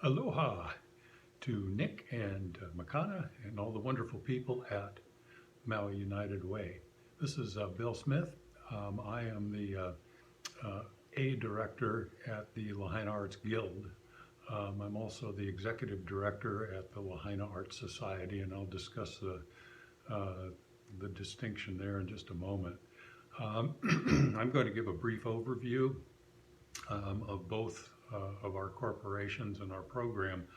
Aloha to Nick and Makana and all the wonderful people at Maui United Way. This is Bill Smith. I am the aid director at the Lahaina Arts Guild. I'm also the executive director at the Lahaina Arts Society, and I'll discuss the distinction there in just a moment. I'm going to give a brief overview of both of our corporations and our program,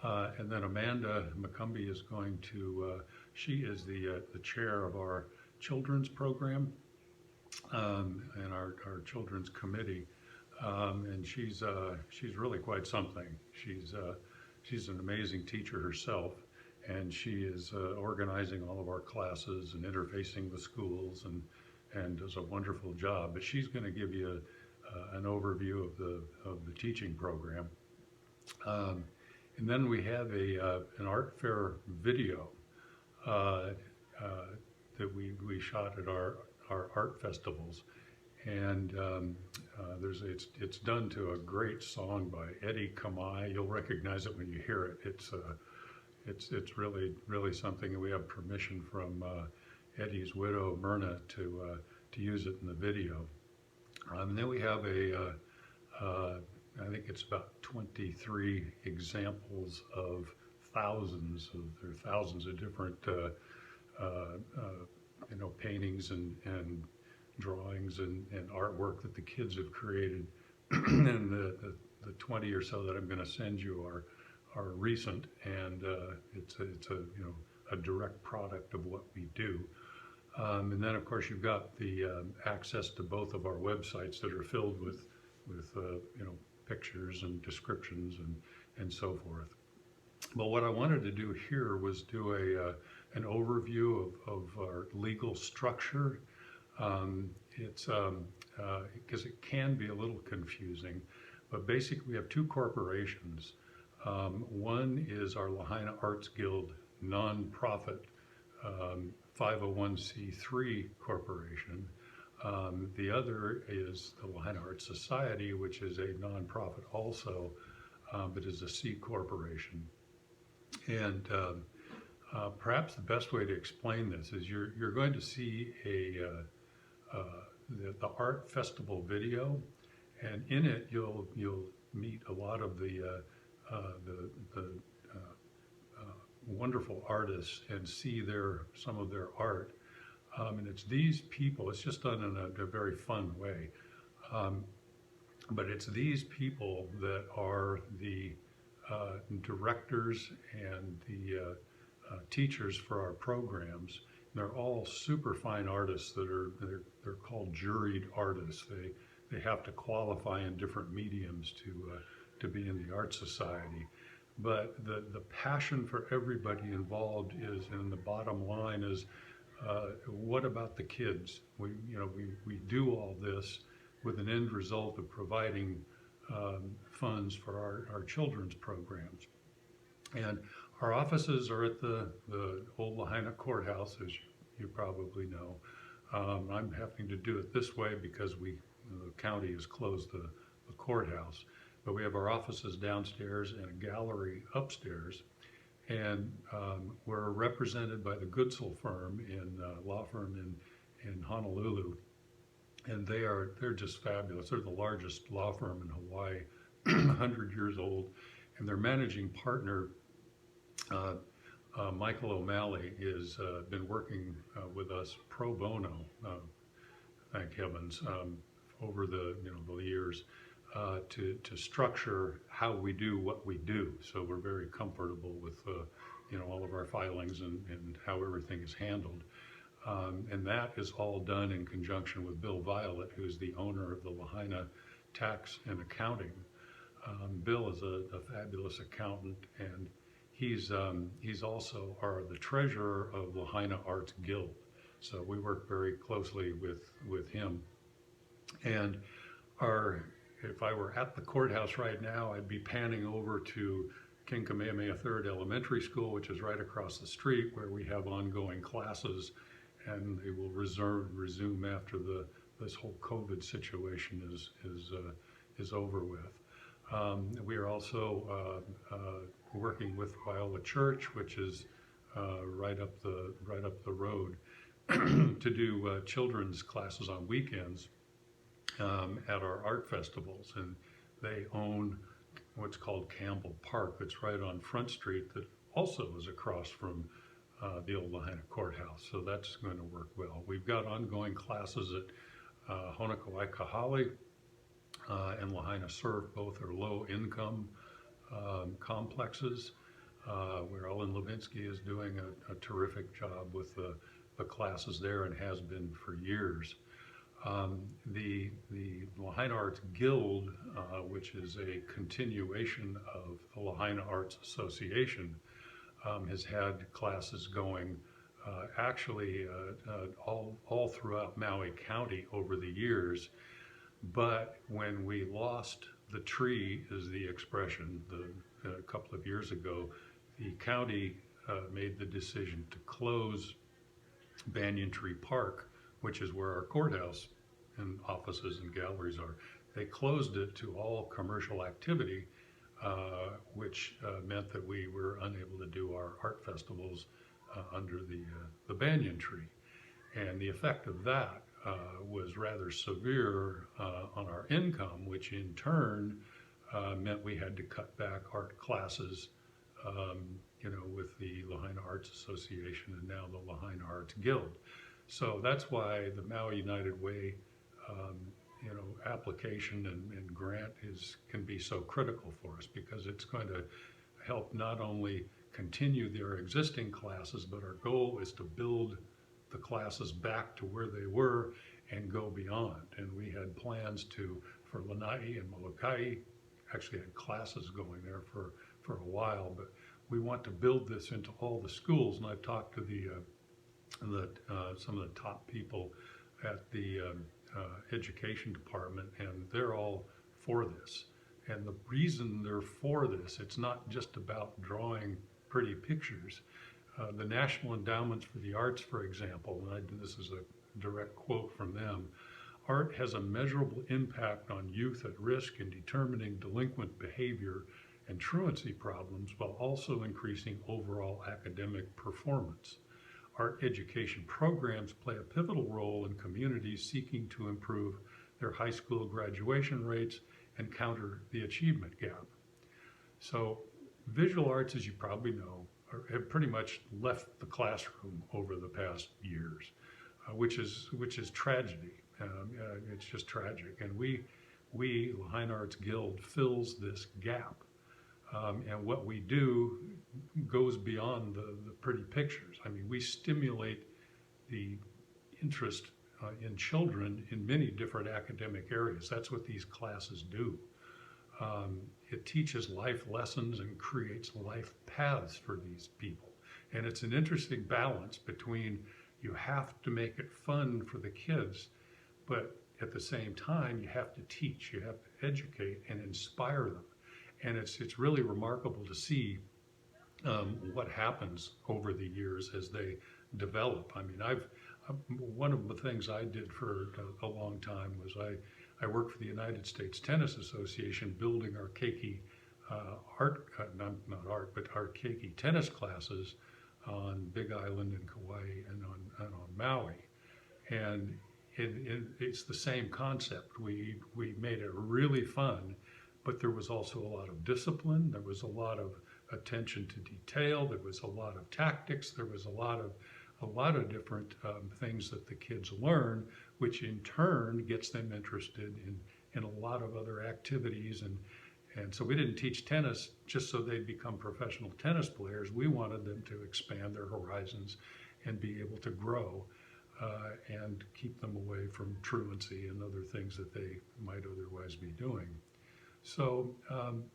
and then Amanda McCumbee is going to, she is the chair of our children's program and our children's committee, and she's really quite something. She's an amazing teacher herself, and she is organizing all of our classes and interfacing with schools and does a wonderful job. But she's going to give you an overview of the teaching program. And then we have an art fair video that we shot at our art festivals, and it's done to a great song by Eddie Kamai. You'll recognize it when you hear it. It's really something, and we have permission from Eddie's widow Myrna to use it in the video. And then we have I think it's about 23 examples of thousands of different paintings and drawings and artwork that the kids have created. And the 20 or so that I'm going to send you are recent, and it's a direct product of what we do. And then, of course, you've got the access to both of our websites that are filled with pictures and descriptions and so forth. But what I wanted to do here was do an overview of our legal structure. It's because it can be a little confusing, but basically we have two corporations. One is our Lahaina Arts Guild nonprofit 501c3 corporation. The other is the Lahaina Arts Society, which is a nonprofit also, but is a C corporation. And perhaps the best way to explain this is you're going to see the art festival video, and in it you'll meet a lot of the wonderful artists and see some of their art. And it's these people, it's just done in a very fun way, but it's these people that are the directors and the teachers for our programs. And they're all super fine artists they're called juried artists. They have to qualify in different mediums to be in the Art Society. But the passion for everybody involved is, and the bottom line is, what about the kids? We do all this with an end result of providing funds for our children's programs. And our offices are at the old Lahaina courthouse, as you probably know. I'm having to do it this way because the county has closed the courthouse. But we have our offices downstairs and a gallery upstairs. And we're represented by the Goodsell firm law firm in Honolulu, and they're just fabulous. They're the largest law firm in Hawaii, 100 years old, and their managing partner, Michael O'Malley, has been working with us pro bono, thank heavens, over the years. To structure how we do what we do. So we're very comfortable with all of our filings and how everything is handled. And that is all done in conjunction with Bill Violet, who's the owner of the Lahaina Tax and Accounting. Bill is a fabulous accountant, and he's also the treasurer of Lahaina Arts Guild. So we work very closely with him. And if I were at the courthouse right now, I'd be panning over to King Kamehameha III Elementary School, which is right across the street, where we have ongoing classes, and they will resume after this whole COVID situation is over with. We are also working with Wyola Church, which is right up the road, to do children's classes on weekends at our art festivals, and they own what's called Campbell Park. That's right on Front Street. That also is across from the old Lahaina Courthouse. So that's going to work well. We've got ongoing classes at Honokaʻi Kahale and Lahaina Surf. Both are low income complexes. Where Ellen Levinsky is doing a terrific job with the classes there and has been for years. The Lahaina Arts Guild, which is a continuation of the Lahaina Arts Association, has had classes going actually all throughout Maui County over the years. But when we lost the tree, is the expression, a couple of years ago, the county made the decision to close Banyan Tree Park, which is where our courthouse and offices and galleries are. They closed it to all commercial activity, which meant that we were unable to do our art festivals under the banyan tree. And the effect of that was rather severe on our income, which in turn meant we had to cut back art classes, with the Lahaina Arts Association and now the Lahaina Arts Guild. So that's why the Maui United Way, application and grant can be so critical for us, because it's going to help not only continue their existing classes, but our goal is to build the classes back to where they were and go beyond. And we had plans for Lanai and Molokai, actually had classes going there for a while, but we want to build this into all the schools. And I've talked to some of the top people at the education department, and they're all for this. And the reason they're for this, it's not just about drawing pretty pictures. The National Endowments for the Arts, for example, and this is a direct quote from them, art has a measurable impact on youth at risk in determining delinquent behavior and truancy problems, while also increasing overall academic performance. Art education programs play a pivotal role in communities seeking to improve their high school graduation rates and counter the achievement gap. So visual arts, as you probably know, have pretty much left the classroom over the past years, which is tragedy. It's just tragic. And we Lahaina Arts Guild, fills this gap. And what we do goes beyond the pretty pictures. I mean, we stimulate the interest in children in many different academic areas. That's what these classes do. It teaches life lessons and creates life paths for these people. And it's an interesting balance between, you have to make it fun for the kids, but at the same time, you have to teach, you have to educate and inspire them. And it's really remarkable to see what happens over the years as they develop. I mean, one of the things I did for a long time was I worked for the United States Tennis Association, building our keiki our keiki tennis classes on Big Island and Kauai and on Maui. And it's the same concept. We made it really fun, but there was also a lot of discipline. There was a lot of attention to detail. There was a lot of tactics. There was a lot of different things that the kids learn, which in turn gets them interested in a lot of other activities. And so we didn't teach tennis just so they'd become professional tennis players. We wanted them to expand their horizons and be able to grow and keep them away from truancy and other things that they might otherwise be doing. So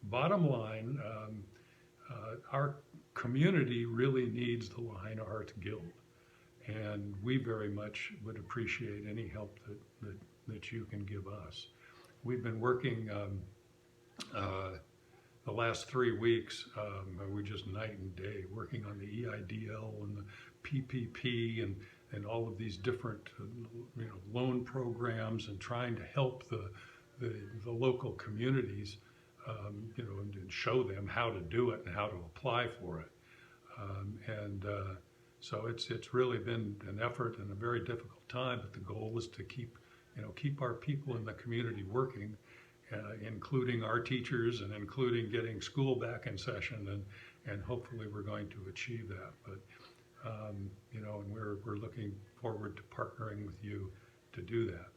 bottom line, our community really needs the Lahaina Arts Guild, and we very much would appreciate any help that you can give us. We've been working the last 3 weeks, we're just night and day working on the EIDL and the PPP and all of these different loan programs, and trying to help the local communities you know, and show them how to do it and how to apply for it. So it's really been an effort and a very difficult time, but the goal is to keep, you know, keep our people in the community working, including our teachers and including getting school back in session, and hopefully we're going to achieve that. But you know, and we're looking forward to partnering with you to do that.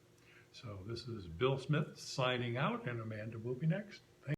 So this is Bill Smith signing out, and Amanda will be next.